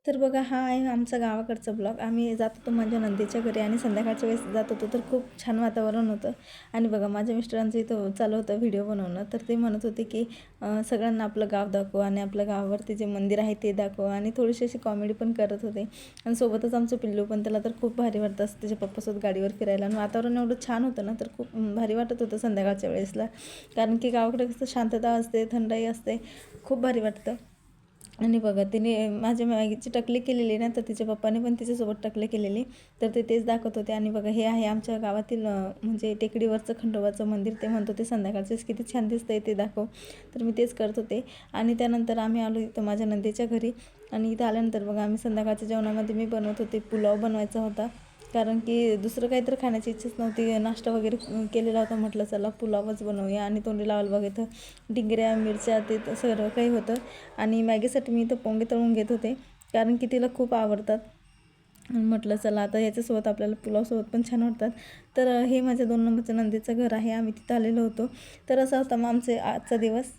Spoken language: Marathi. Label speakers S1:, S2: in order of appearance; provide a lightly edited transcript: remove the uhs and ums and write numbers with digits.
S1: तर बघा, हा आहे आमचा गावाकडचा ब्लॉग. आम्ही जात होतो माझ्या नंदेच्या घरी आणि संध्याकाळच्या वेळेस जात होतो, तर खूप छान वातावरण होतं. आणि बघा, माझ्या मिस्टरांचं इथं चालू होतं व्हिडिओ बनवणं. तर ते म्हणत होते की सगळ्यांना आपलं गाव दाखव आणि आपल्या गावावरती जे मंदिर आहे ते दाखव, आणि थोडीशी अशी कॉमेडी पण करत होते. आणि सोबतच आमचं पिल्लू पण, त्याला तर खूप भारी वाटतं असं त्याच्या पप्पासोबत गाडीवर फिरायला. आणि वातावरण एवढं छान होतं ना, तर खूप भारी वाटत होतं संध्याकाळच्या वेळेसला. कारण की गावाकडे कसं शांतता असते, थंडाई असते, खूप भारी वाटतं. आणि बघा, तिने माझ्या मॅगीची टकली केलेली ना, तर तिच्या पप्पाने पण तिच्यासोबत टकले केलेली. तर ते तेच दाखवत होते. आणि बघा, हे आहे आमच्या गावातील म्हणजे टेकडीवरचं खंडोबाचं मंदिर. ते म्हणत होते संध्याकाळचेच किती छान दिसतंय ते दाखव. तर मी तेच करत होते. आणि त्यानंतर आम्ही आलो इथं माझ्या नंदेच्या घरी. आणि इथं आल्यानंतर बघा, आम्ही संध्याकाळच्या जेवणामध्ये मी बनवत होते, पुलाव बनवायचा होता. कारण की दुसरं काहीतरी खाण्याची इच्छाच नव्हती. नाश्ता वगैरे केलेला होता. म्हटलं चला पुलावच बनवूया. आणि तोंडी लावायला बघ, इथं डिंगऱ्या, मिरच्या, ते सर्व काही होतं. आणि मॅगीसाठी मी इथं पोंगे तळून घेत होते, कारण की तिला खूप आवडतात. आणि म्हटलं चला आता याच्यासोबत आपल्याला पुलावसोबत पण छान वाटतात. तर हे माझ्या 2 नंबरचं नंदेचं घर आहे. आम्ही तिथं आलेलो होतो. तर असा होता मग आमचे आजचा दिवस.